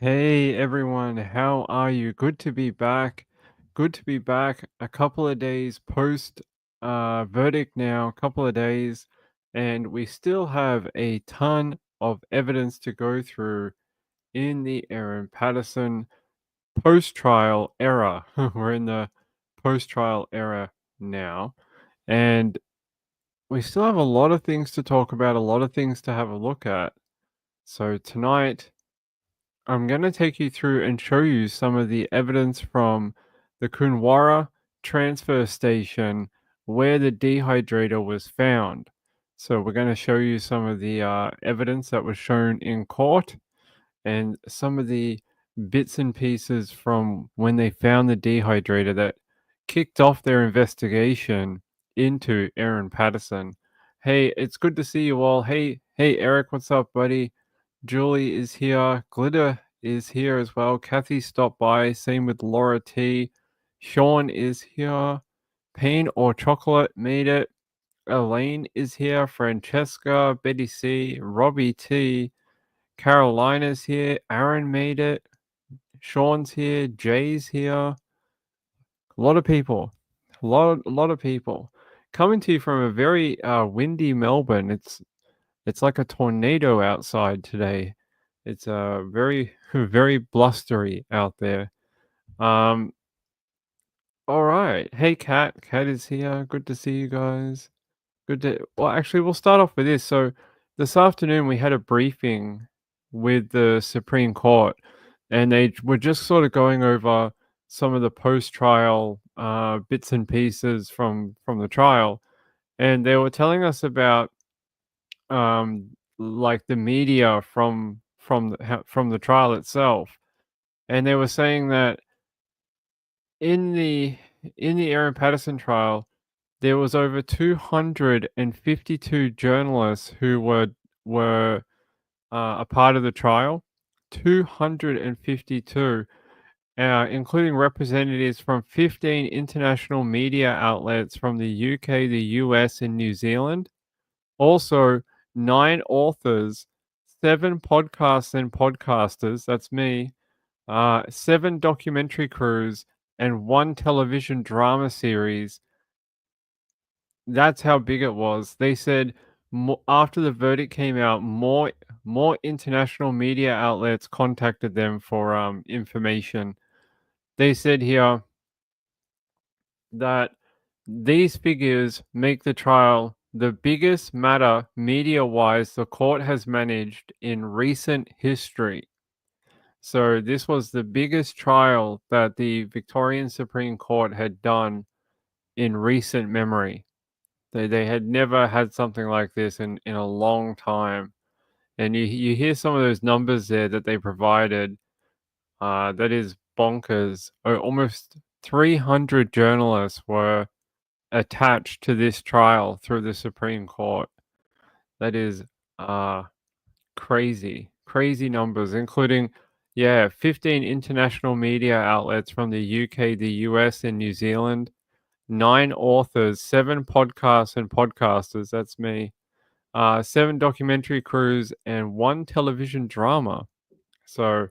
Hey everyone, how are you? Good to be back. Good to be back. A couple of days post verdict now, a couple of days, and we still have a ton of evidence to go through in the Erin Patterson post-trial era. We're in the post-trial era now, and we still have a lot of things to talk about, a lot of things to have a look at. So tonight I'm going to take you through and show you some of the evidence from the Koonwarra transfer station where the dehydrator was found. So we're going to show you some of the evidence that was shown in court and some of the bits and pieces from when they found the dehydrator that kicked off their investigation into Erin Patterson. Hey, it's good to see you all. Hey, Eric, what's up, buddy? Julie is here. Glitter is here as well. Kathy stopped by. Same with Laura T. Sean is here. Pain or Chocolate made it. Elaine is here. Francesca, Betty C, Robbie T, Carolina's here. Aaron made it. Sean's here. Jay's here. A lot of people. A lot of people. Coming to you from a very windy Melbourne. It's like a tornado outside today. It's very very blustery out there. Um, all right. Hey, Kat. Kat is here. Good to see you guys. Good to. Well, actually, we'll start off with this. So, this afternoon we had a briefing with the Supreme Court, and they were just sort of going over some of the post-trial bits and pieces from the trial, and they were telling us about like the media from the trial itself, and they were saying that in the Aaron Patterson trial, there was over 252 journalists who were a part of the trial. 252, including representatives from 15 international media outlets from the UK, the US, and New Zealand. Also, 9 authors, 7 podcasts and podcasters, that's me, 7 documentary crews, and 1 television drama series. That's how big it was. They said after the verdict came out, more international media outlets contacted them for information. They said here that these figures make the trial the biggest matter media-wise the court has managed in recent history. So this was the biggest trial that the Victorian Supreme Court had done in recent memory. They had never had something like this in a long time. And you hear some of those numbers there that they provided. That is bonkers. Almost 300 journalists were attached to this trial through the Supreme Court. That is crazy. Crazy numbers, including 15 international media outlets from the UK, the US, and New Zealand. 9 authors, 7 podcasts and podcasters, that's me, 7 documentary crews, and 1 television drama. So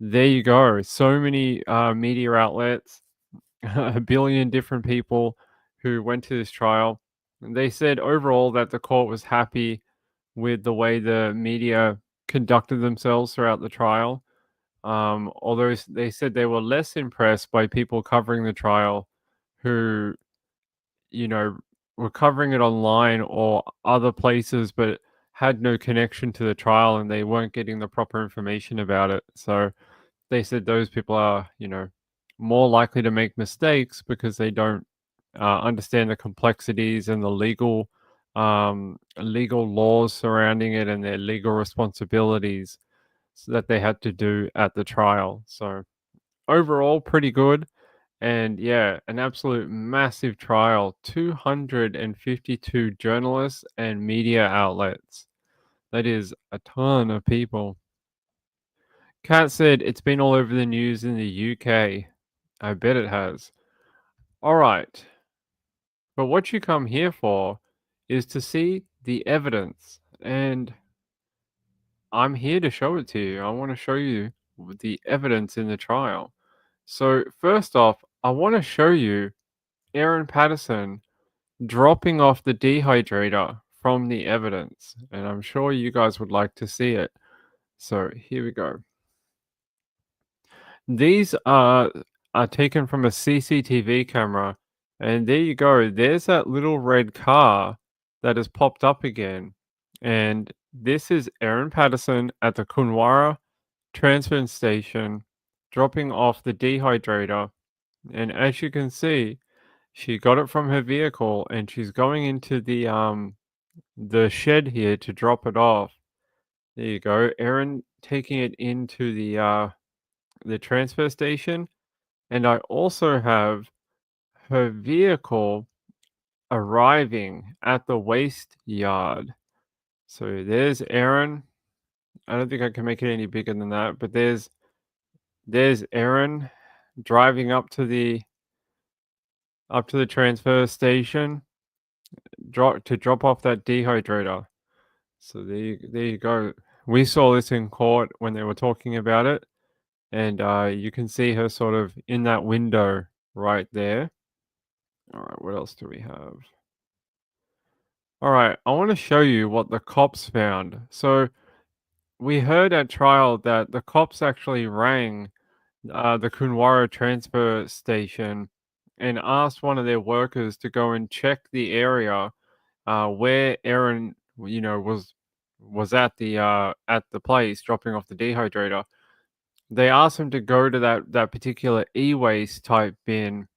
there you go. So many media outlets, a billion different people who went to this trial. And they said overall that the court was happy with the way the media conducted themselves throughout the trial. Although they said they were less impressed by people covering the trial who, you know, were covering it online or other places, but had no connection to the trial and they weren't getting the proper information about it. So they said those people are, more likely to make mistakes because they don't understand the complexities and the legal laws surrounding it and their legal responsibilities that they had to do at the trial. So overall, pretty good. And yeah, an absolute massive trial. 252 journalists and media outlets. That is a ton of people. Kat said it's been all over the news in the UK. I bet it has. All right. But what you come here for is to see the evidence. And I'm here to show it to you. I want to show you the evidence in the trial. So, first off, I want to show you Erin Patterson dropping off the dehydrator from the evidence. And I'm sure you guys would like to see it. So, here we go. These are taken from a CCTV camera, and there you go. There's that little red car that has popped up again, and this is Erin Patterson at the Koonwarra transfer station, dropping off the dehydrator. And as you can see, she got it from her vehicle, and she's going into the shed here to drop it off. There you go, Erin taking it into the transfer station. And I also have her vehicle arriving at the waste yard. So there's Erin. I don't think I can make it any bigger than that, but there's Erin driving up to the transfer station to drop off that dehydrator. So there you go. We saw this in court when they were talking about it, and you can see her sort of in that window right there. All right, what else do we have? All right, I want to show you what the cops found. So we heard at trial that the cops actually rang the Koonwarra transfer station and asked one of their workers to go and check the area where Erin, was at the place dropping off the dehydrator. They asked him to go to that particular e-waste type bin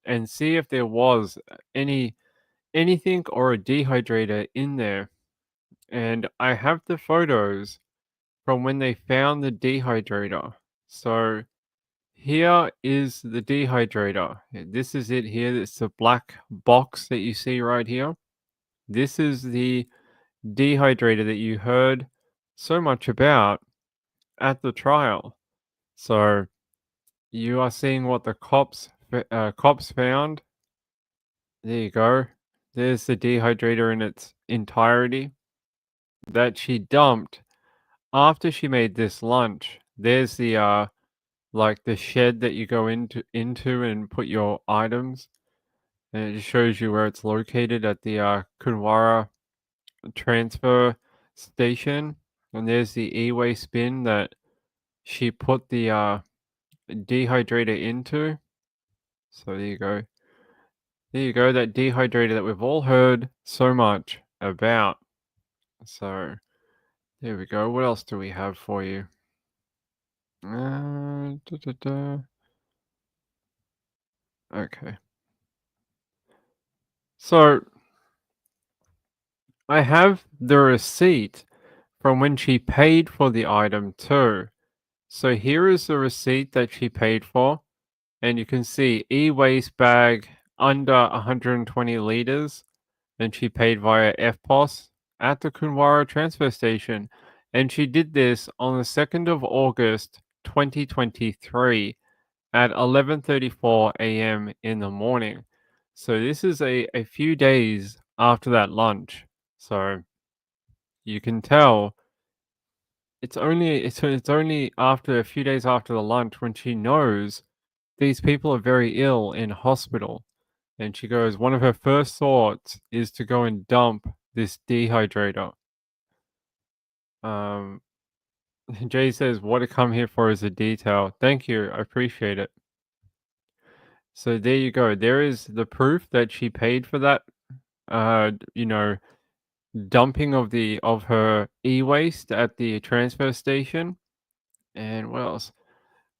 and see if there was anything or a dehydrator in there. And I have the photos from when they found the dehydrator. So here is the dehydrator. This is it here. It's the black box that you see right here. This is the dehydrator that you heard so much about at the trial. So you are seeing what the cops found. There you go. There's the dehydrator in its entirety that she dumped after she made this lunch. There's the like the shed that you go into and put your items, and it just shows you where it's located at the Koonwarra transfer station. And there's the e-waste bin that she put the dehydrator into. So there you go. There you go, that dehydrator that we've all heard so much about. So there we go. What else do we have for you? Da, da, da. Okay. So I have the receipt from when she paid for the item too. So here is the receipt that she paid for, and you can see e-waste bag under 120 liters, and she paid via FPOS at the Koonwarra transfer station, and she did this on the 2nd of August 2023 at 11:34 a.m. in the morning. So this is a few days after that lunch. So you can tell it's only after a few days after the lunch when she knows these people are very ill in hospital. And she goes, one of her first thoughts is to go and dump this dehydrator. Um, Jay says, what I come here for is a detail. Thank you. I appreciate it. So there you go. There is the proof that she paid for that, uh, you know, dumping of her e-waste at the transfer station. And what else?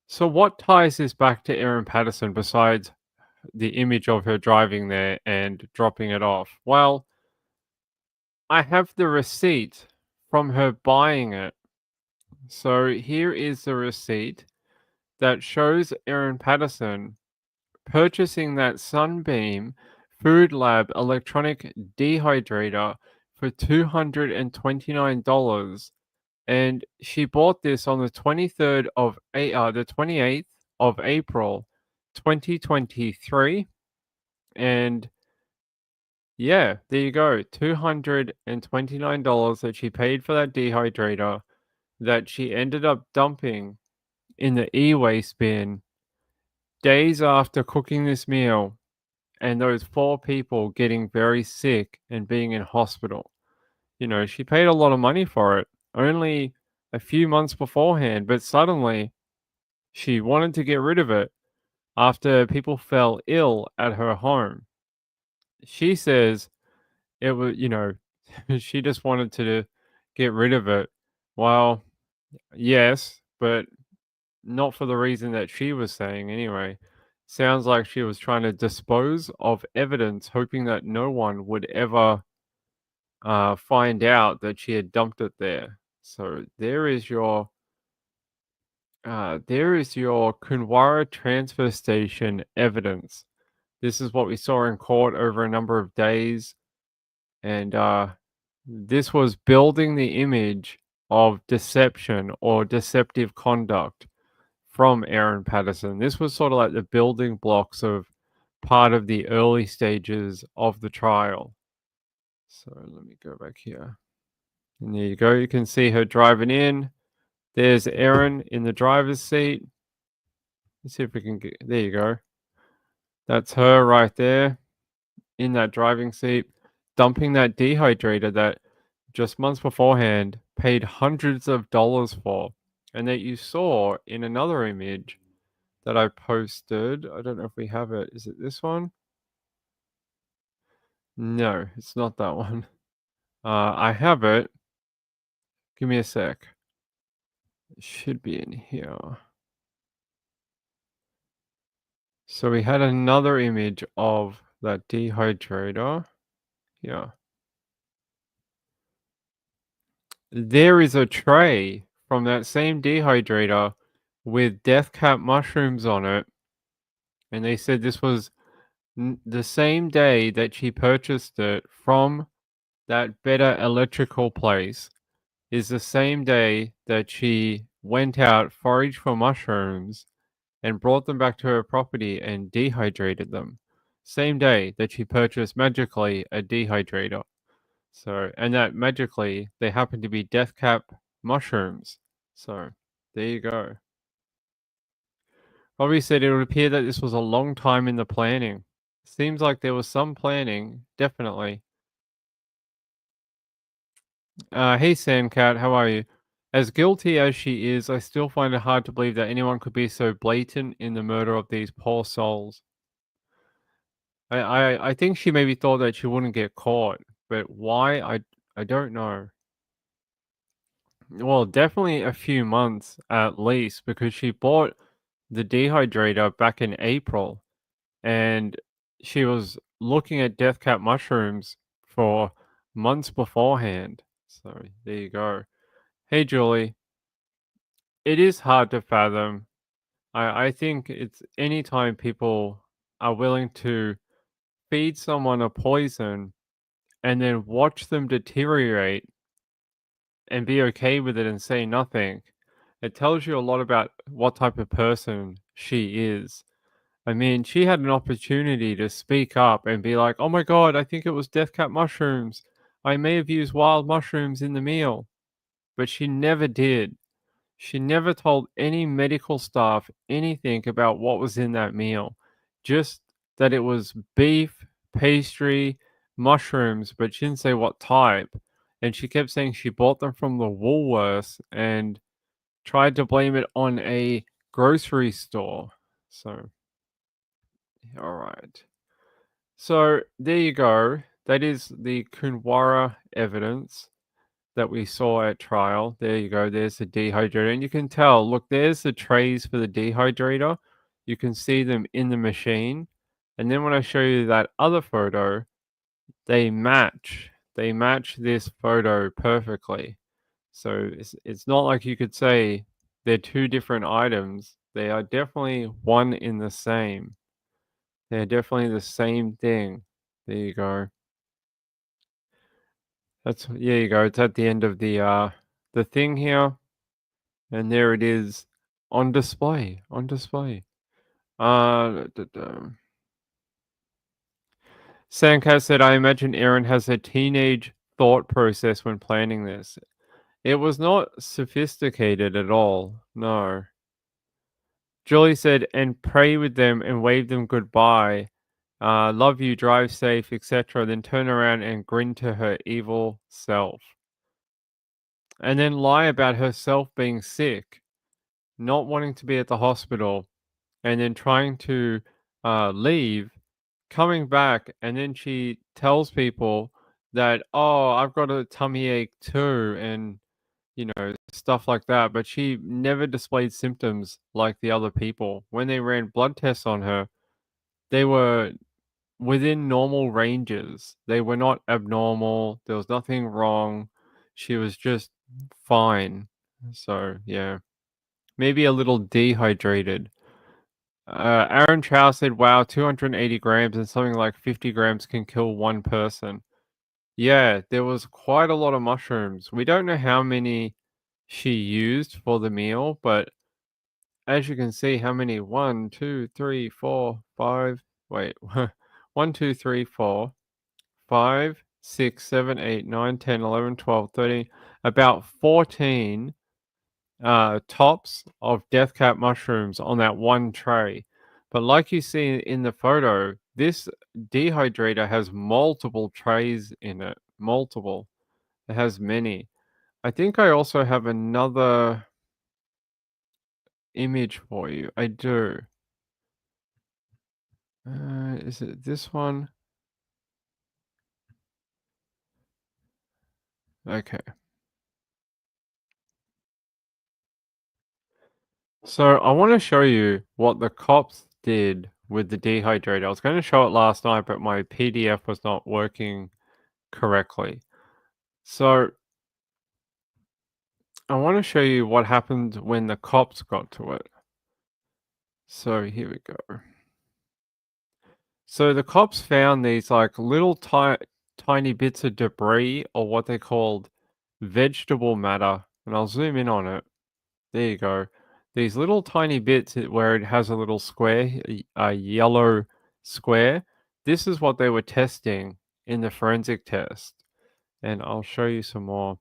So what ties this back to Erin Patterson besides the image of her driving there and dropping it off? Well, I have the receipt from her buying it. So here is the receipt that shows Erin Patterson purchasing that Sunbeam Food Lab electronic dehydrator for $229, and she bought this on the 28th of April, 2023, and yeah, there you go, $229 that she paid for that dehydrator that she ended up dumping in the e-waste bin days after cooking this meal, and those 4 people getting very sick and being in hospital. You know, she paid a lot of money for it only a few months beforehand, but suddenly she wanted to get rid of it after people fell ill at her home. She says it was, she just wanted to get rid of it. Well, yes, but not for the reason that she was saying anyway. Sounds like she was trying to dispose of evidence, hoping that no one would ever find out that she had dumped it there. So there is your Koonwarra transfer station evidence. This is what we saw in court over a number of days, and this was building the image of deception or deceptive conduct from Erin Patterson. This was sort of like the building blocks of part of the early stages of the trial. So let me go back here. And there you go. You can see her driving in. There's Erin in the driver's seat. Let's see if we can get. There you go. That's her right there in that driving seat, dumping that dehydrator that just months beforehand paid hundreds of dollars for, and that you saw in another image that I posted. I don't know if we have it. Is it this one? No, it's not that one. I have it. Give me a sec. It should be in here. So we had another image of that dehydrator. Yeah. There is a tray from that same dehydrator with death cap mushrooms on it. And they said this was the same day that she purchased it from that Better Electrical place, is the same day that she went out, foraged for mushrooms, and brought them back to her property and dehydrated them. Same day that she purchased magically a dehydrator. So, and that magically they happen to be death cap mushrooms. So, there you go. Robbie said it would appear that this was a long time in the planning. Seems like there was some planning, definitely. Hey Samcat, how are you? As guilty as she is, I still find it hard to believe that anyone could be so blatant in the murder of these poor souls. I think she maybe thought that she wouldn't get caught, but why? I don't know. Well, definitely a few months at least, because she bought the dehydrator back in April, and she was looking at death cap mushrooms for months beforehand. So there you go. Hey Julie, it is hard to fathom. I think it's anytime people are willing to feed someone a poison and then watch them deteriorate and be okay with it and say nothing, it tells you a lot about what type of person she is. I mean, she had an opportunity to speak up and be like, "Oh my god, I think it was death cap mushrooms. I may have used wild mushrooms in the meal." But she never did. She never told any medical staff anything about what was in that meal. Just that it was beef, pastry, mushrooms, but she didn't say what type. And she kept saying she bought them from the Woolworths and tried to blame it on a grocery store. So, all right. So there you go. That is the Koonwarra evidence that we saw at trial. There you go. There's the dehydrator. And you can tell, look, there's the trays for the dehydrator. You can see them in the machine. And then when I show you that other photo, they match. They match this photo perfectly. So it's not like you could say they're two different items. They are definitely one in the same. They're definitely the same thing. There you go. That's There you go. It's at the end of the thing here, and there it is on display. On display. Sandcat said, "I imagine Erin has a teenage thought process when planning this. It was not sophisticated at all. No." Julie said, "And pray with them and wave them goodbye. Love you, drive safe, etc. Then turn around and grin to her evil self. And then lie about herself being sick, not wanting to be at the hospital, and then trying to leave, coming back, and then she tells people that, oh, I've got a tummy ache too, and stuff like that. But she never displayed symptoms like the other people. When they ran blood tests on her, they were within normal ranges. They were not abnormal. There was nothing wrong. She was just fine. So, yeah, maybe a little dehydrated. Aaron Chow said, wow, 280 grams and something like 50 grams can kill one person. Yeah, there was quite a lot of mushrooms. We don't know how many she used for the meal, but as you can see, how many? One, two, three, four, five. Wait, one, two, three, four, 5, 6, 7, 8, 9, 10, 11, 12, 13, about 14 tops of death cap mushrooms on that one tray. But like you see in the photo, this dehydrator has multiple trays in it. Multiple. It has many. I think I also have another image for you. I do. Is it this one? Okay. So I want to show you what the cops did with the dehydrator. I was going to show it last night, but my PDF was not working correctly. So I want to show you what happened when the cops got to it. So here we go. So the cops found these like little tiny bits of debris, or what they called vegetable matter. And I'll zoom in on it. There you go. These little tiny bits where it has a little square, a yellow square. This is what they were testing in the forensic test. And I'll show you some more.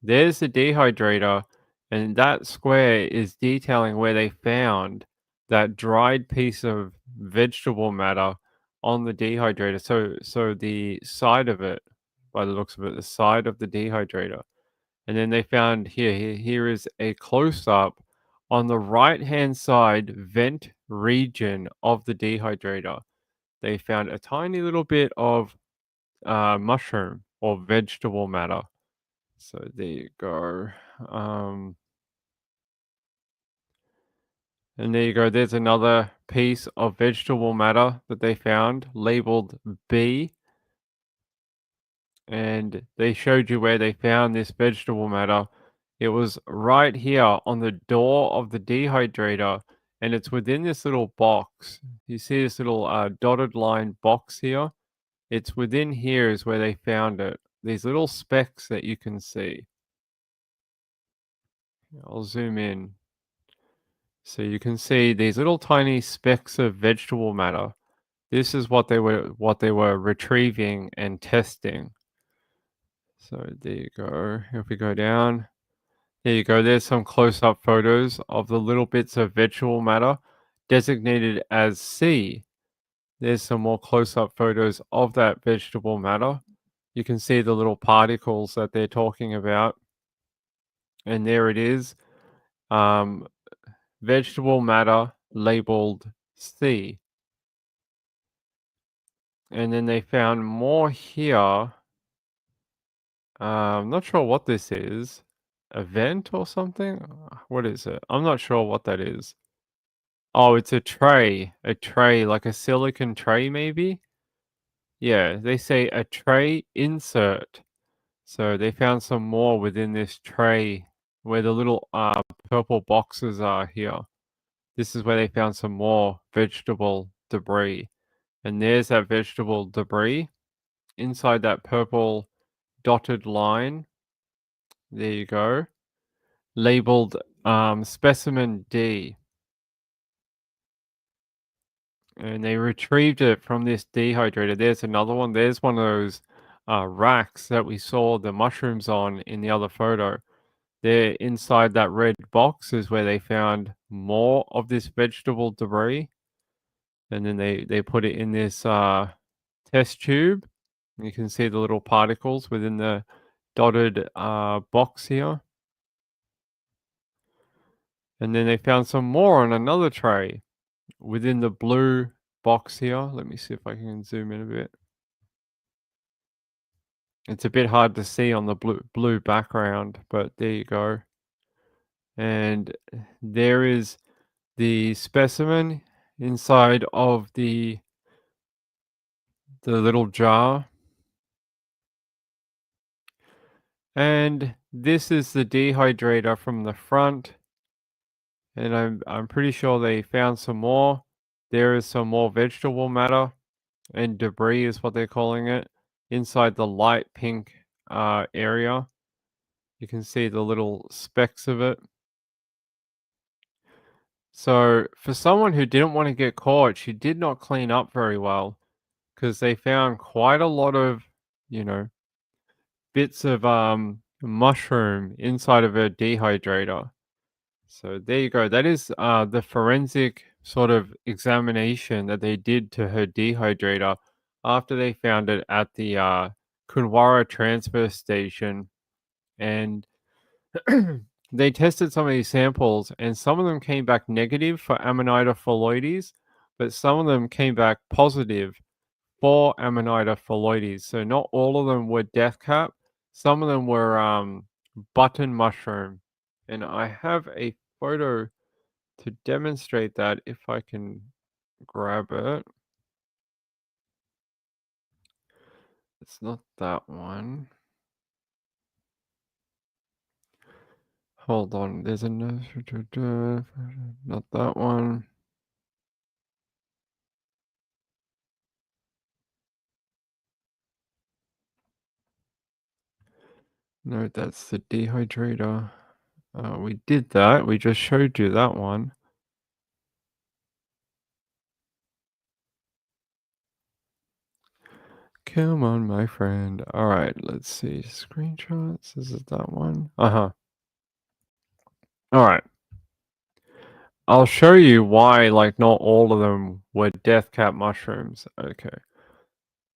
There's the dehydrator, and that square is detailing where they found that dried piece of vegetable matter on the dehydrator. So the side of it, by the looks of it, the side of the dehydrator. And then they found here is a close up on the right hand side vent region of the dehydrator. They found a tiny little bit of mushroom or vegetable matter. So there you go. Um, and there you go. There's another piece of vegetable matter that they found labeled B. And they showed you where they found this vegetable matter. It was right here on the door of the dehydrator, and it's within this little box. You see this little dotted line box here? It's within here is where they found it. These little specks that you can see. I'll zoom in. So you can see these little tiny specks of vegetable matter. This is what they were retrieving and testing. So there you go. If we go down, there you go. There's some close-up photos of the little bits of vegetable matter designated as C. There's some more close-up photos of that vegetable matter. You can see the little particles that they're talking about. And there it is. Um, Vegetable matter labeled C. And then they found more here. I'm not sure what this is. A vent or something? What is it? I'm not sure what that is. Oh, it's a tray. A tray, like a silicon tray, maybe? Yeah, they say a tray insert. So they found some more within this tray where the little purple boxes are here. This is where they found some more vegetable debris. And there's that vegetable debris inside that purple dotted line. There you go. Labeled specimen D. And they retrieved it from this dehydrator. There's another one. There's one of those racks that we saw the mushrooms on in the other photo. There inside that red box is where they found more of this vegetable debris. And then they put it in this test tube. You can see the little particles within the dotted box here. And then they found some more on another tray within the blue box here. Let me see if I can zoom in a bit. It's a bit hard to see on the blue background, but there you go. And there is the specimen inside of the little jar. And this is the dehydrator from the front. And I'm pretty sure they found some more. There is some more vegetable matter and debris is what they're calling it inside the light pink area. You can see the little specks of it. So for someone who didn't want to get caught, she did not clean up very well because they found quite a lot of, you know, bits of mushroom inside of her dehydrator. So there you go. That is the forensic sort of examination that they did to her dehydrator after they found it at the Koonwarra transfer station. And they tested some of these samples, and some of them came back negative for Amanita phalloides, but some of them came back positive for Amanita phalloides. So not all of them were death cap. Some of them were button mushroom. And I have a photo to demonstrate that if I can grab it. It's not that one. Hold on, there's another, not that one. No, that's the dehydrator. We did that. We just showed you that one. Come on, my friend. All right, let's see. Screenshots. Is it that one? Uh-huh. All right. I'll show you why, like, not all of them were death cap mushrooms. Okay.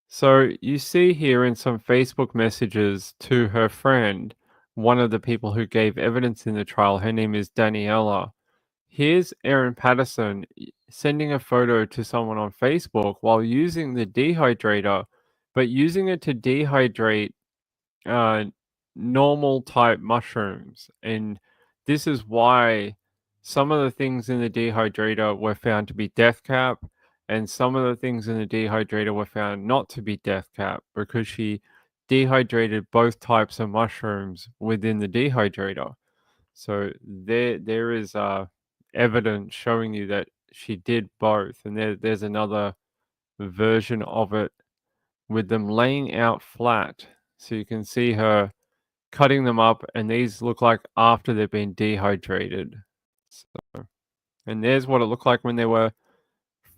So you see here in some Facebook messages to her friend, one of the people who gave evidence in the trial, her name is Daniela. Here's Erin Patterson sending a photo to someone on Facebook while using the dehydrator, but using it to dehydrate uh, normal type mushrooms. And this is why some of the things in the dehydrator were found to be death cap, and some of the things in the dehydrator were found not to be death cap because she dehydrated both types of mushrooms within the dehydrator. So there is evidence showing you that she did both, and there's another version of it with them laying out flat, so you can see her cutting them up, and these look like after they've been dehydrated. So, and there's what it looked like when they were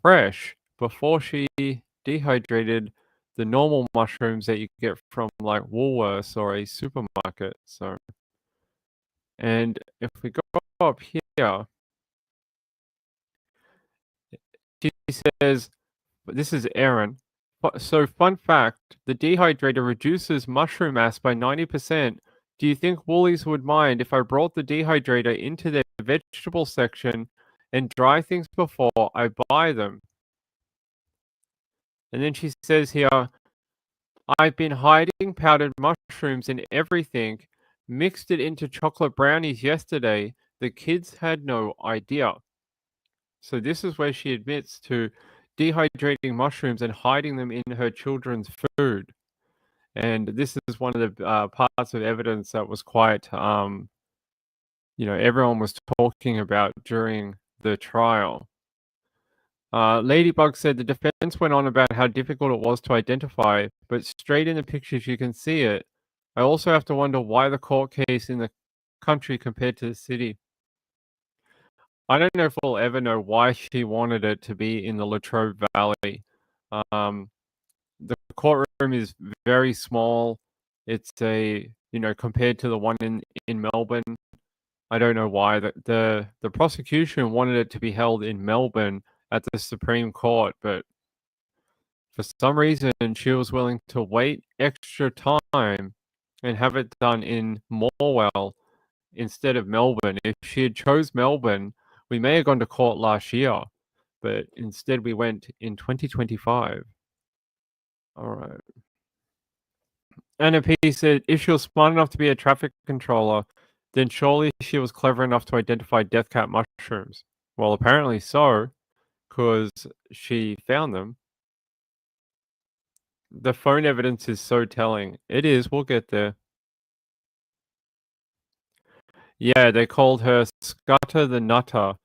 fresh before she dehydrated the normal mushrooms that you get from like Woolworths or a supermarket. So, and if we go up here, she says, this is Erin. So, fun fact, the dehydrator reduces mushroom mass by 90%. Do you think Woolies would mind if I brought the dehydrator into their vegetable section and dry things before I buy them? And then she says here, I've been hiding powdered mushrooms in everything, mixed it into chocolate brownies yesterday. The kids had no idea. So this is where she admits to dehydrating mushrooms and hiding them in her children's food. And this is one of the parts of evidence that was quite, everyone was talking about during the trial. Ladybug said the defense went on about how difficult it was to identify, but straight in the pictures you can see it. I also have to wonder why the court case in the country compared to the city. I don't know if we'll ever know why she wanted it to be in the Latrobe Valley. Um, the courtroom is very small. It's compared to the one in Melbourne. I don't know why the prosecution wanted it to be held in Melbourne at the Supreme Court, but for some reason she was willing to wait extra time and have it done in Morwell instead of Melbourne. If she had chose Melbourne, we may have gone to court last year, but instead we went in 2025. All right. Anna P said, if she was smart enough to be a traffic controller, then surely she was clever enough to identify death cap mushrooms. Well, apparently so, because she found them. The phone evidence is so telling. It is, we'll get there. Yeah, they called her Scutta the Nutter.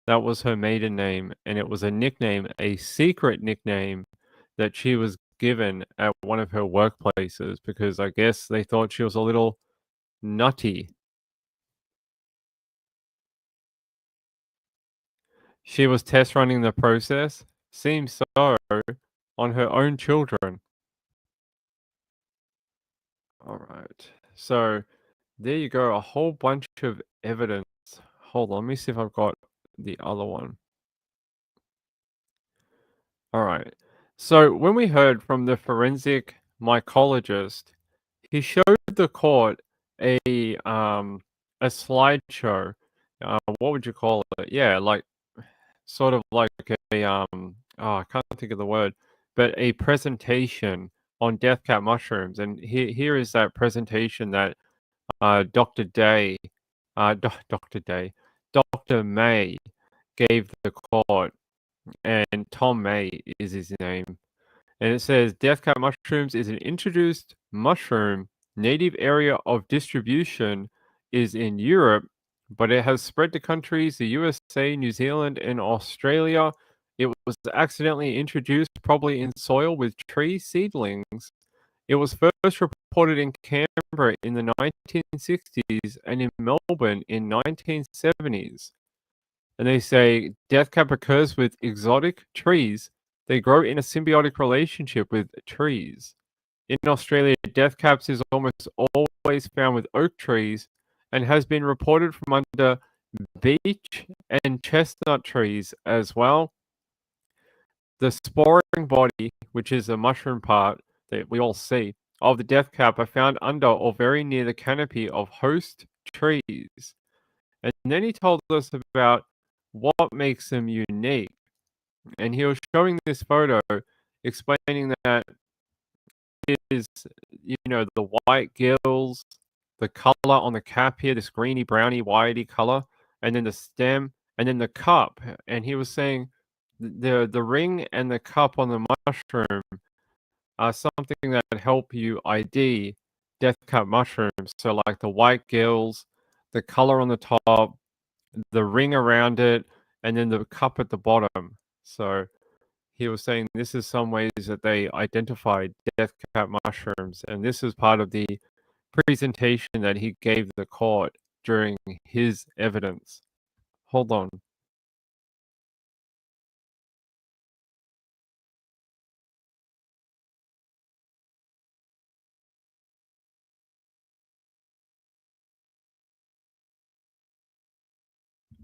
That was her maiden name, and it was a nickname, a secret nickname that she was given at one of her workplaces because I guess they thought she was a little nutty. She was test running the process, seems so, on her own children. All right. So there you go, a whole bunch of evidence. Hold on, let me see if I've got the other one. All right. So when we heard from the forensic mycologist, he showed the court a slideshow. What would you call it? Yeah, like sort of like I can't think of the word, but a presentation on death cap mushrooms. And here is that presentation that Dr. Day, Dr. Day, Dr. May gave the court, and Tom May is his name. And it says death cap mushrooms is an introduced mushroom. Native area of distribution is in Europe, but it has spread to countries the USA, New Zealand, and Australia. It was accidentally introduced probably in soil with tree seedlings. It was first reported in Canberra in the 1960s and in Melbourne in 1970s. And they say death cap occurs with exotic trees. They grow in a symbiotic relationship with trees. In Australia, death caps is almost always found with oak trees and has been reported from under beech and chestnut trees as well. The sporing body, which is the mushroom part that we all see, of the death cap are found under or very near the canopy of host trees. And then he told us about what makes them unique. And he was showing this photo, explaining that it is, the white gills, the color on the cap here, this greeny, browny, whitey color, and then the stem, and then the cup. And he was saying the ring and the cup on the mushroom are something that help you ID death cap mushrooms. So like the white gills, the color on the top, the ring around it, and then the cup at the bottom. So he was saying this is some ways that they identified death cap mushrooms, and this is part of the presentation that he gave the court during his evidence. Hold on.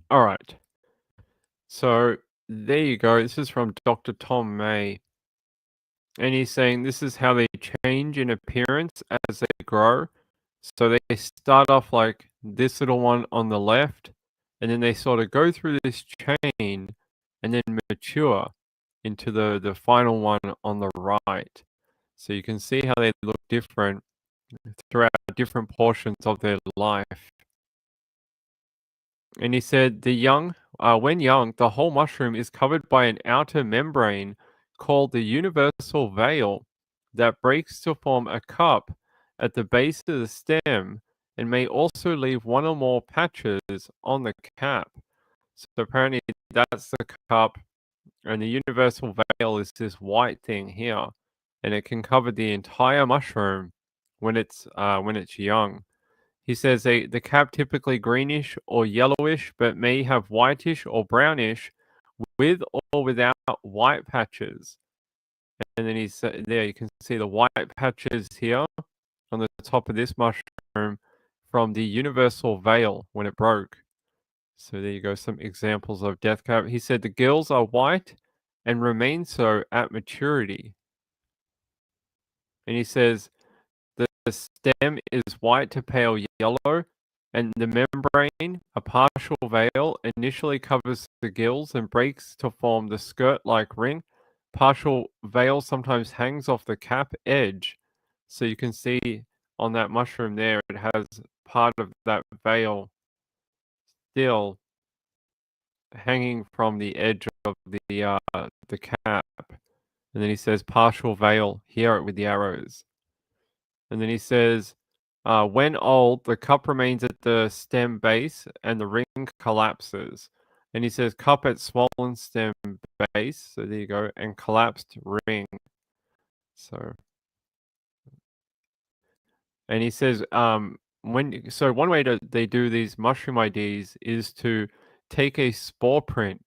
All right. So there you go. This is from Dr. Tom May. And he's saying this is how they change in appearance as they grow. So they start off like this little one on the left, and then they sort of go through this chain and then mature into the final one on the right. So you can see how they look different throughout different portions of their life. And he said when young, the whole mushroom is covered by an outer membrane called the universal veil that breaks to form a cup at the base of the stem and may also leave one or more patches on the cap. So apparently that's the cup, and the universal veil is this white thing here, and it can cover the entire mushroom when it's young. He says the cap typically greenish or yellowish, but may have whitish or brownish with or without white patches. And then there you can see the white patches here on the top of this mushroom from the universal veil when it broke. So there you go, some examples of death cap. He said the gills are white and remain so at maturity. And he says the stem is white to pale yellow, and the membrane, a partial veil, initially covers the gills and breaks to form the skirt-like ring. Partial veil sometimes hangs off the cap edge. So you can see on that mushroom there, it has part of that veil still hanging from the edge of the cap. And then he says partial veil here with the arrows. And then he says, when old, the cup remains at the stem base and the ring collapses. And he says, cup at swollen stem base. So there you go. And collapsed ring. So, and he says, one way they do these mushroom IDs is to take a spore print,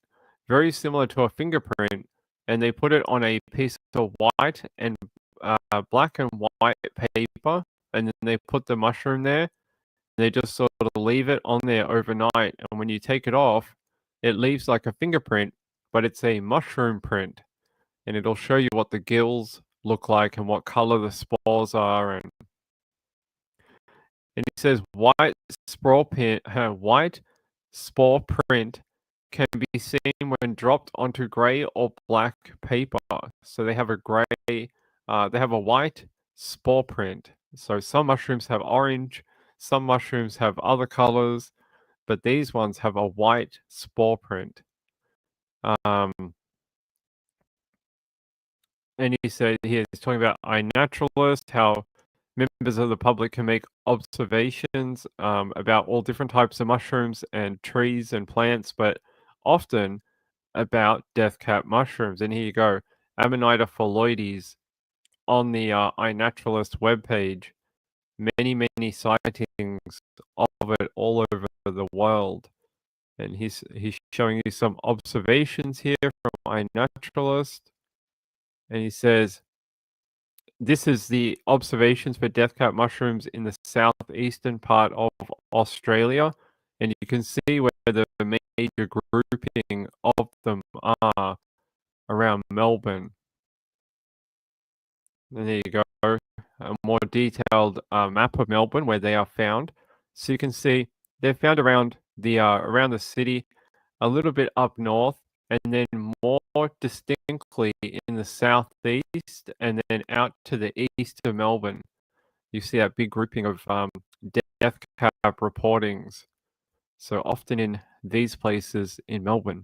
very similar to a fingerprint, and they put it on a piece of white and black and white paper, and then they put the mushroom there. They just sort of leave it on there overnight, and when you take it off, it leaves like a fingerprint, but it's a mushroom print, and it'll show you what the gills look like and what color the spores are. And he says white spore print can be seen when dropped onto gray or black paper. So they have they have a white spore print. So some mushrooms have orange, some mushrooms have other colors, but these ones have a white spore print. Um, and he said he's talking about iNaturalist, how members of the public can make observations about all different types of mushrooms and trees and plants, but often about death cap mushrooms. And here you go, Amanita phalloides on the iNaturalist webpage. Many sightings of it all over the world. And he's showing you some observations here from iNaturalist. And he says, this is the observations for death cap mushrooms in the southeastern part of Australia. And you can see where the major grouping of them are around Melbourne. And there you go, a more detailed map of Melbourne where they are found. So you can see they're found around the city, a little bit up north, and then more distinctly in the southeast, and then out to the east of Melbourne. You see that big grouping of death cap reportings. So often in these places in Melbourne.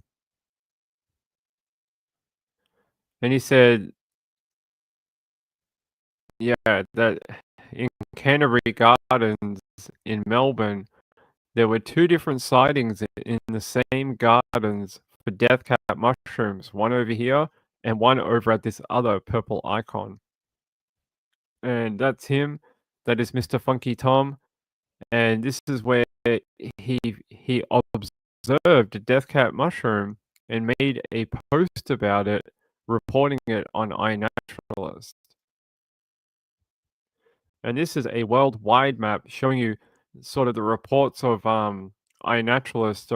And he said, yeah, that in Canterbury Gardens in Melbourne, there were two different sightings in the same gardens for death cap mushrooms, one over here and one over at this other purple icon. And that's him. That is Mr. Funky Tom. And this is where he observed a death cap mushroom and made a post about it, reporting it on iNaturalist. And this is a worldwide map showing you sort of the reports of iNaturalist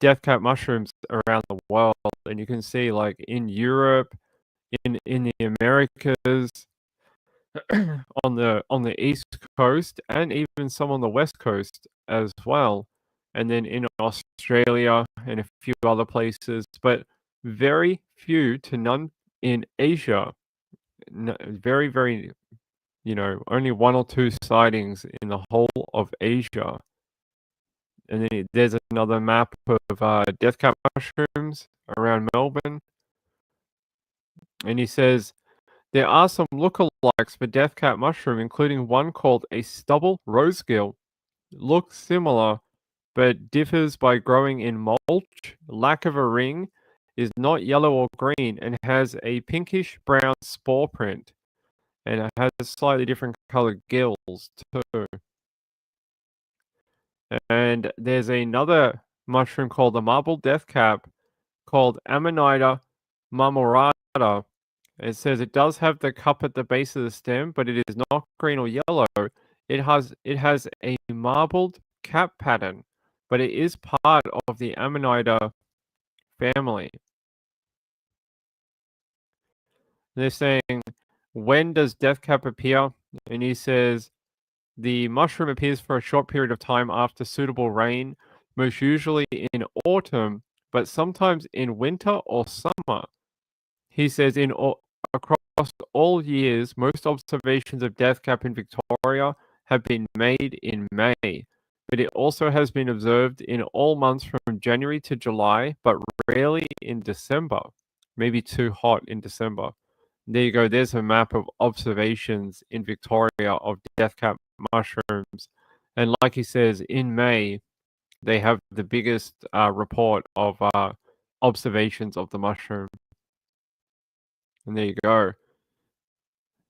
death cap mushrooms around the world. And you can see like in Europe, in the Americas, on the East Coast, and even some on the West Coast as well. And then in Australia and a few other places. But very few to none in Asia. Very, very, only one or two sightings in the whole of Asia. And then there's another map of death cap mushrooms around Melbourne. And he says there are some lookalikes for death cap mushroom, including one called a stubble rosegill. Looks similar, but differs by growing in mulch, lack of a ring, is not yellow or green, and has a pinkish brown spore print. And it has slightly different colored gills too. And there's another mushroom called the marble deathcap called Amanita marmorata. It says it does have the cup at the base of the stem, but it is not green or yellow. It has a marbled cap pattern, but it is part of the Amanita family. They're saying, when does deathcap appear? And he says the mushroom appears for a short period of time after suitable rain, most usually in autumn, but sometimes in winter or summer. He says across all years, most observations of death cap in Victoria have been made in May, but it also has been observed in all months from January to July, but rarely in December. Maybe too hot in December. There you go. There's a map of observations in Victoria of death cap mushrooms. And like he says, in May, they have the biggest report of observations of the mushroom. And there you go.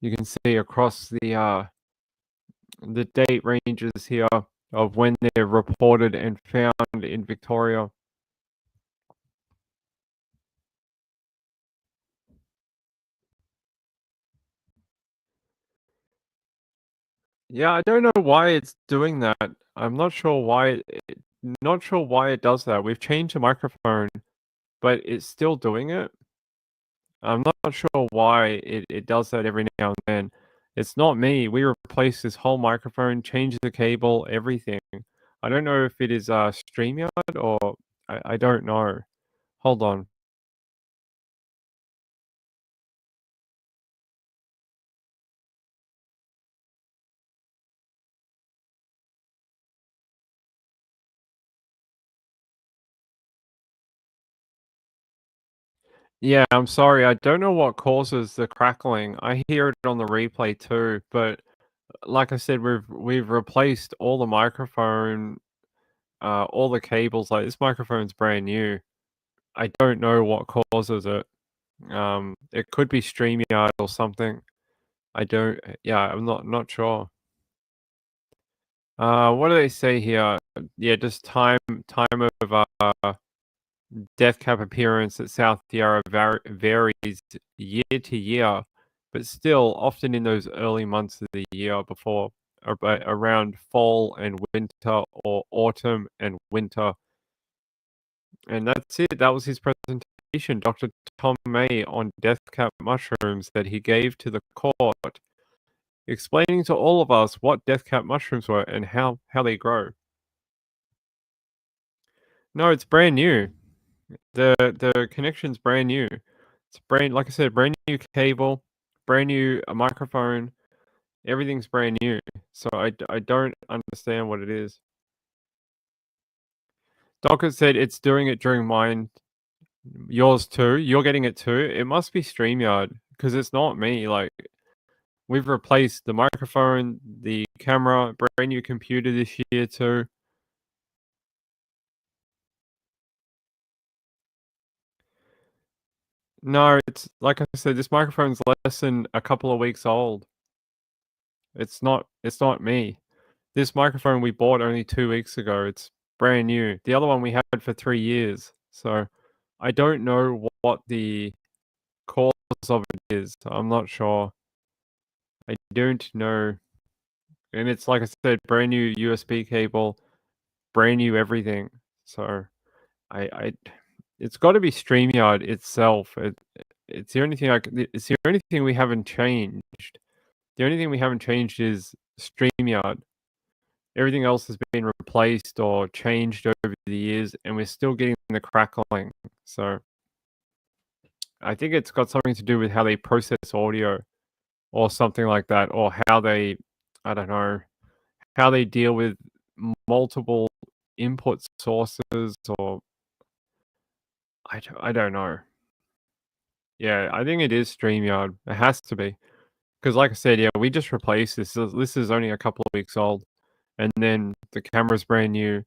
You can see across the date ranges here of when they're reported and found in Victoria. Yeah, I don't know why it's doing that. I'm not sure why not sure why it does that. We've changed the microphone, but it's still doing it. I'm not sure why it does that every now and then. It's not me. We replaced this whole microphone, changed the cable, everything. I don't know if it is StreamYard or I don't know. Hold on. Yeah, I'm sorry. I don't know what causes the crackling. I hear it on the replay too, but like I said, we've replaced all the microphone, all the cables. Like this microphone's brand new. I don't know what causes it. It could be StreamYard or something. I don't. Yeah, I'm not sure. What do they say here? Yeah, just time of death cap appearance at South Yarra varies year to year, but still often in those early months of the year before around fall and winter or autumn and winter. And that's it. That was his presentation, Dr. Tom May, on death cap mushrooms that he gave to the court, explaining to all of us what death cap mushrooms were and how they grow. No, it's brand new. The connection's brand new. It's like I said, brand new cable, brand new microphone. Everything's brand new. So I don't understand what it is. Docker said it's doing it during mine. Yours too. You're getting it too. It must be StreamYard because it's not me. Like we've replaced the microphone, the camera, brand new computer this year too. No, it's like I said, this microphone's less than a couple of weeks old. It's not me. This microphone we bought only 2 weeks ago. It's brand new. The other one we had for 3 years. So I don't know what the cause of it is. I'm not sure. I don't know. And it's like I said, brand new USB cable, brand new everything. So I it's got to be StreamYard itself. It's the only thing it's the only thing we haven't changed. The only thing we haven't changed is StreamYard. Everything else has been replaced or changed over the years, and we're still getting the crackling. So I think it's got something to do with how they process audio or something like that, or how they, I don't know, how they deal with multiple input sources, or I don't know. Yeah, I think it is StreamYard. It has to be. Because like I said, yeah, we just replaced this. This is only a couple of weeks old, and then the camera's brand new.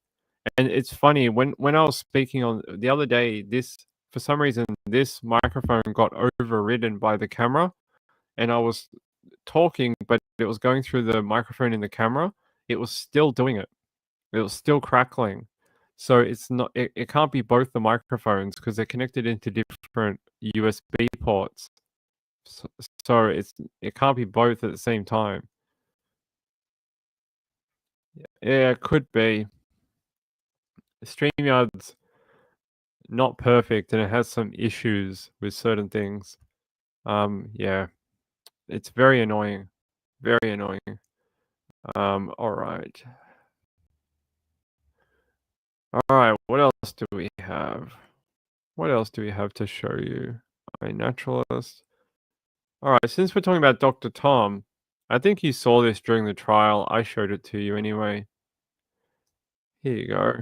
And it's funny when I was speaking on the other day, this for some reason this microphone got overridden by the camera, and I was talking, but it was going through the microphone in the camera. It was still doing it. It was still crackling. So it's not. It can't be both the microphones because they're connected into different USB ports. So, so it can't be both at the same time. Yeah, it could be. StreamYard's not perfect and it has some issues with certain things. Yeah, it's very annoying. Very annoying. All right. All right, what else do we have? What else do we have to show you? A naturalist. All right, since we're talking about Dr. Tom, I think you saw this during the trial. I showed it to you anyway. Here you go.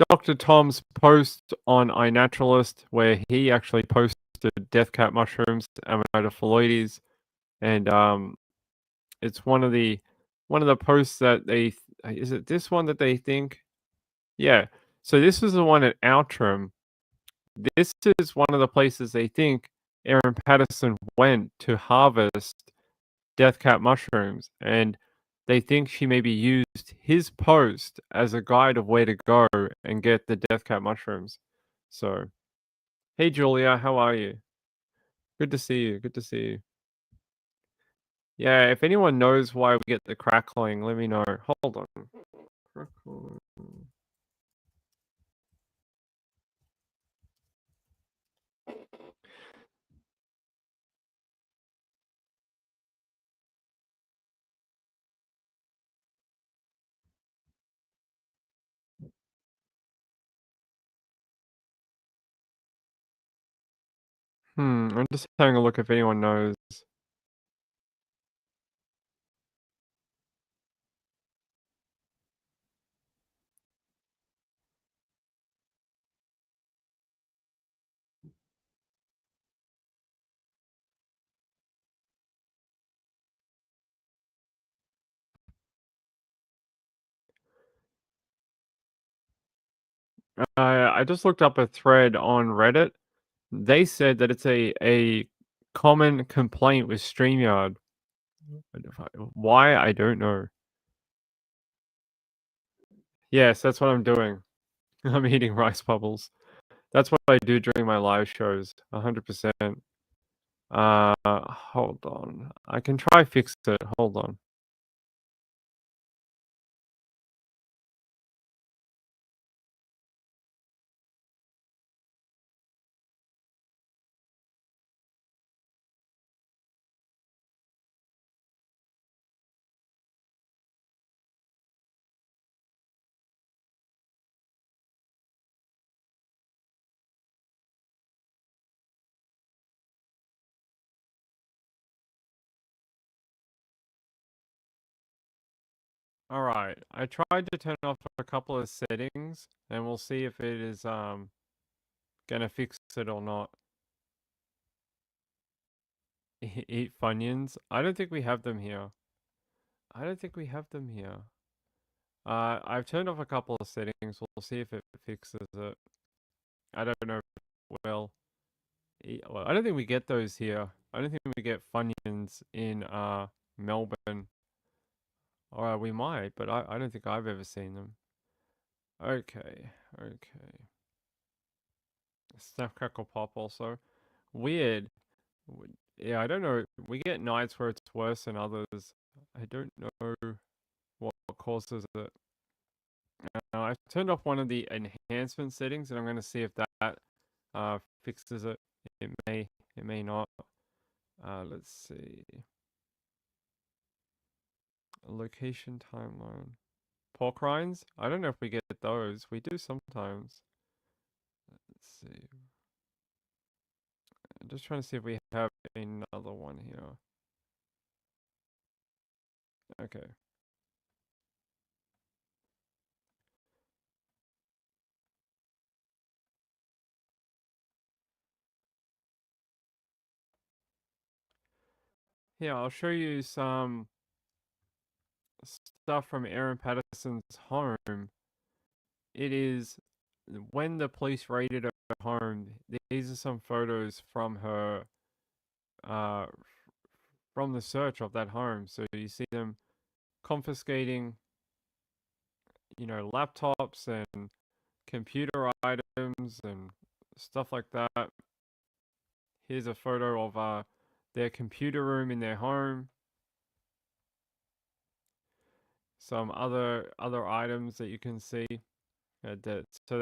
Dr. Tom's post on iNaturalist, where he actually posted death cap mushrooms, Amanita phalloides, and it's one of the posts that they is it this one that they think? Yeah. So this is the one at Outram. This is one of the places they think Erin Patterson went to harvest death cap mushrooms, and they think she maybe used his post as a guide of where to go and get the death cap mushrooms. So, hey Julia, how are you? Good to see you. Good to see you. Yeah, if anyone knows why we get the crackling, let me know. Hold on. Crackling. I'm just having a look if anyone knows. I just looked up a thread on Reddit. They said that it's a common complaint with StreamYard. Why, I don't know. Yes, that's what I'm doing. I'm eating rice bubbles. That's what I do during my live shows, 100%. Hold on. I can try fix it. Hold on. All right. I tried to turn off a couple of settings, and we'll see if it is gonna fix it or not. Eat Funyuns. I don't think we have them here. I don't think we have them here. I've turned off a couple of settings. We'll see if it fixes it. I don't know. Well, well, I don't think we get those here. I don't think we get Funyuns in Melbourne. Or we might, but I don't think I've ever seen them. Okay, okay. Snap Crackle Pop also. Weird. Yeah, I don't know. We get nights where it's worse than others. I don't know what causes it. I've turned off one of the enhancement settings, and I'm going to see if that fixes it. It may not. Let's see. Location timeline. Pork rinds? I don't know if we get those. We do sometimes. Let's see. I'm just trying to see if we have another one here. Okay. Here, I'll show you some stuff from Erin Patterson's home. It is when the police raided her home. These are some photos from her, uh, from the search of that home. So you see them confiscating, laptops and computer items and stuff like that. Here's a photo of their computer room in their home. Some other items that you can see. So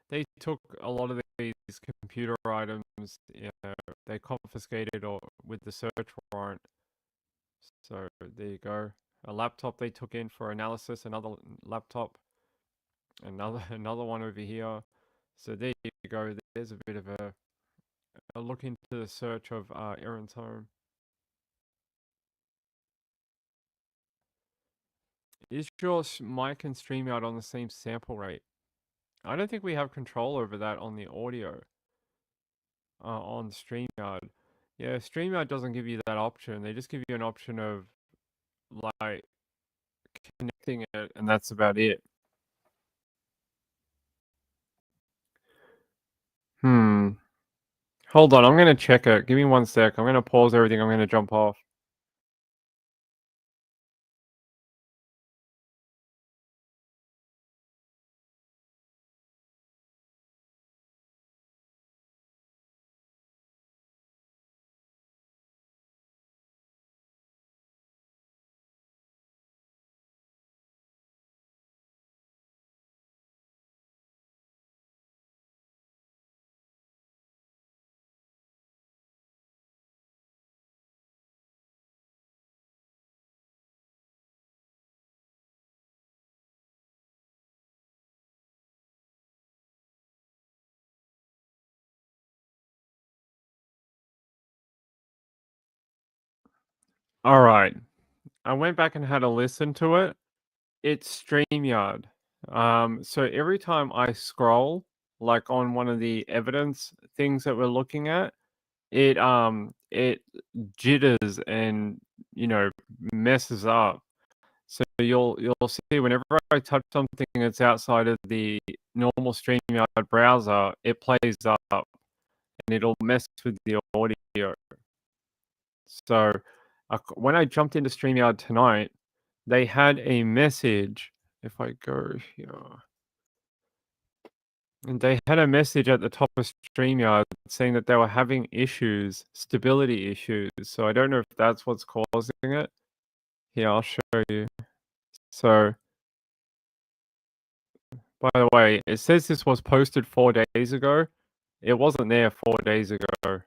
they took a lot of these computer items. They confiscated or with the search warrant. So there you go. A laptop they took in for analysis. Another laptop. Another one over here. So there you go. There's a bit of a look into the search of Erin's home. Is your mic and StreamYard on the same sample rate? I don't think we have control over that on the audio on StreamYard. Yeah, StreamYard doesn't give you that option. They just give you an option of like connecting it, and that's about it. Hmm. Hold on, I'm gonna check it. Give me 1 sec. I'm gonna pause everything. I'm gonna jump off. All right. I went back and had a listen to it. It's StreamYard. So every time I scroll, like on one of the evidence things that we're looking at, it jitters and messes up. So you'll see whenever I touch something that's outside of the normal StreamYard browser, it plays up and it'll mess with the audio. So when I jumped into StreamYard tonight, they had a message. If I go here, and they had a message at the top of StreamYard saying that they were having issues, stability issues. So I don't know if that's what's causing it. Here, I'll show you. So, by the way, it says this was posted 4 days ago. It wasn't there 4 days ago.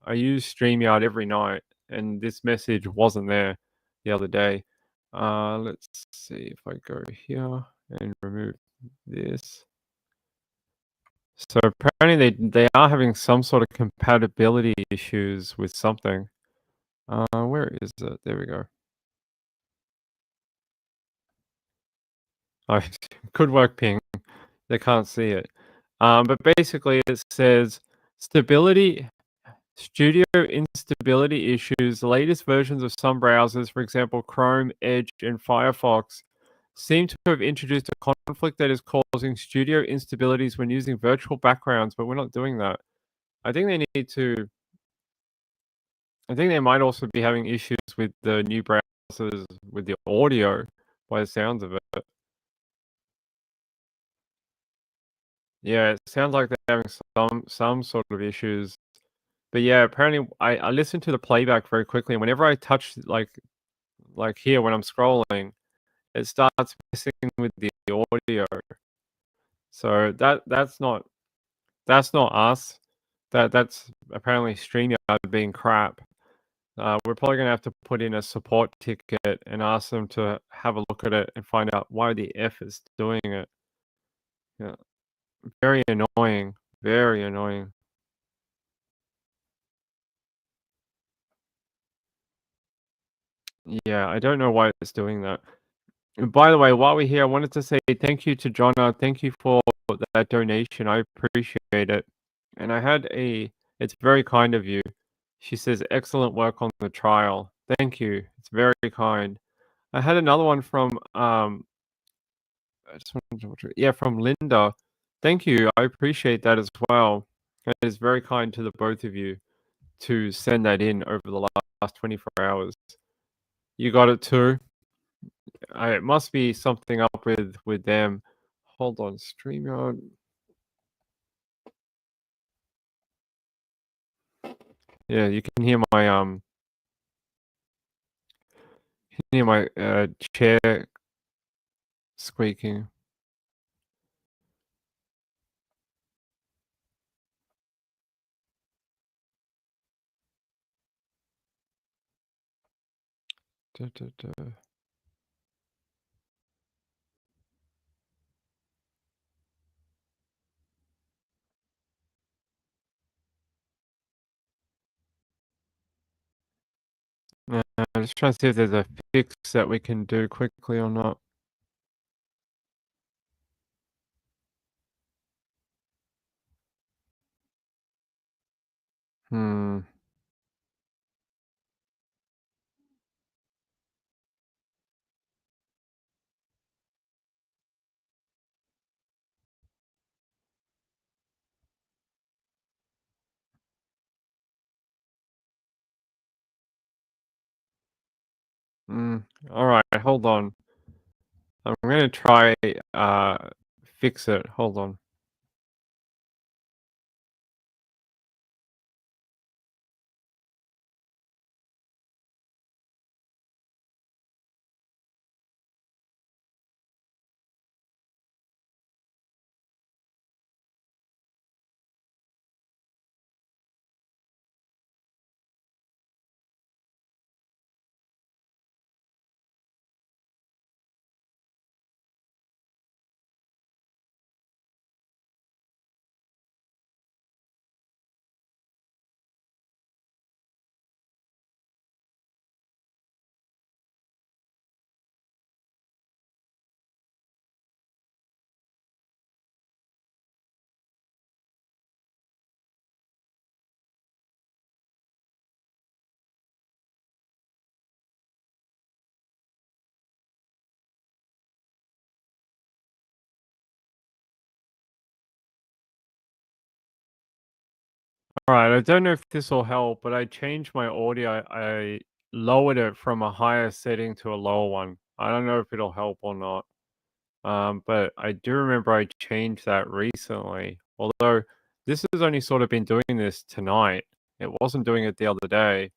I use StreamYard every night, and this message wasn't there the other day. Let's see if I go here and remove this. So apparently they are having some sort of compatibility issues with something. Where is it? There we go. Oh, could work ping. They can't see it. But basically it says stability studio instability issues. The latest versions of some browsers, for example, Chrome, Edge, and Firefox, seem to have introduced a conflict that is causing studio instabilities when using virtual backgrounds, but we're not doing that. I think they need to I think they might also be having issues with the new browsers with the audio by the sounds of it. Yeah, it sounds like they're having some sort of issues. But yeah, apparently I listened to the playback very quickly, and whenever I touch like here when I'm scrolling, it starts messing with the audio. So that's not us. That's apparently StreamYard being crap. We're probably gonna have to put in a support ticket and ask them to have a look at it and find out why the F is doing it. Yeah, very annoying. Very annoying. Yeah, I don't know why it's doing that. And by the way, while we're here, I wanted to say thank you to Jonna. Thank you for that donation. I appreciate it. And I had a, it's very kind of you. She says, excellent work on the trial. Thank you. It's very kind. I had another one from, I just wanted to yeah, from Linda. Thank you. I appreciate that as well. It is very kind to the both of you to send that in over the last 24 hours. You got it too? It must be something up with them. Hold on, StreamYard. Yeah, you can hear my chair squeaking. Da, da, da. I'm just trying to see if there's a fix that we can do quickly or not. Hmm. Hmm. All right, hold on. I'm gonna try fix it. Hold on. All right, I don't know if this will help, but I changed my audio. I lowered it from a higher setting to a lower one. I don't know if it'll help or not. But I do remember I changed that recently. Although this has only sort of been doing this tonight. It wasn't doing it the other day.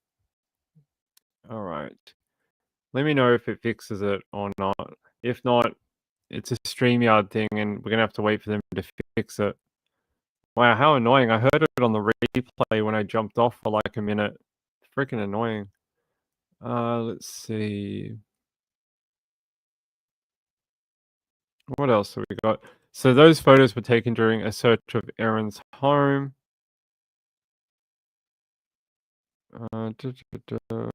All right. Let me know if it fixes it or not. If not, it's a StreamYard thing and we're gonna have to wait for them to fix it. Wow, how annoying. I heard it on the replay when I jumped off for like a minute. Freaking annoying. Let's see. What else have we got? So those photos were taken during a search of Erin's home. Da, da, da.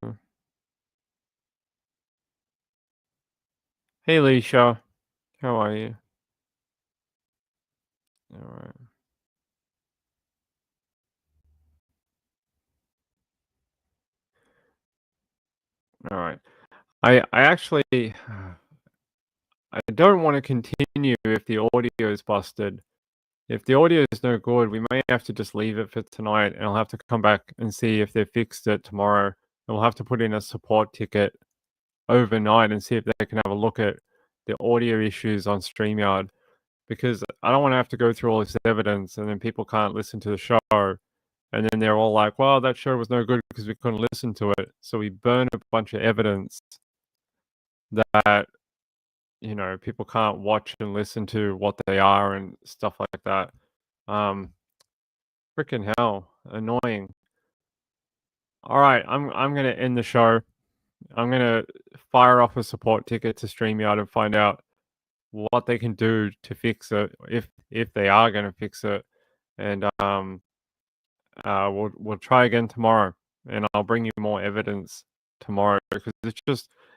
Hey, Leisha. How are you? All right. All right. I actually I don't want to continue if the audio is busted. If the audio is no good, we may have to just leave it for tonight, and I'll have to come back and see if they fixed it tomorrow. And we'll have to put in a support ticket overnight and see if they can have a look at the audio issues on StreamYard, because I don't want to have to go through all this evidence and then people can't listen to the show. And then they're all like, well, that show was no good because we couldn't listen to it. So we burn a bunch of evidence that, people can't watch and listen to what they are and stuff like that. Um, Freaking hell, annoying. All right, I'm gonna end the show. I'm gonna fire off a support ticket to StreamYard and find out what they can do to fix it, if they are gonna fix it, and we'll try again tomorrow, and I'll bring you more evidence. tomorrow because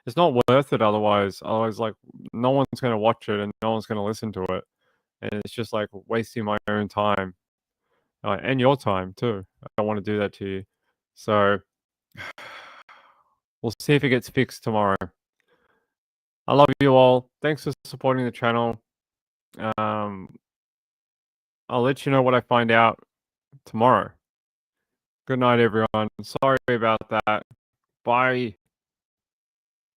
it's not worth it otherwise. Otherwise, like, no one's gonna watch it and no one's gonna listen to it, and it's just like wasting my own time and your time too. I don't want to do that to you, so we'll see if it gets fixed tomorrow. I love you all. Thanks for supporting the channel. Um, I'll let you know what I find out tomorrow. Good night, everyone. Sorry about that. Bye.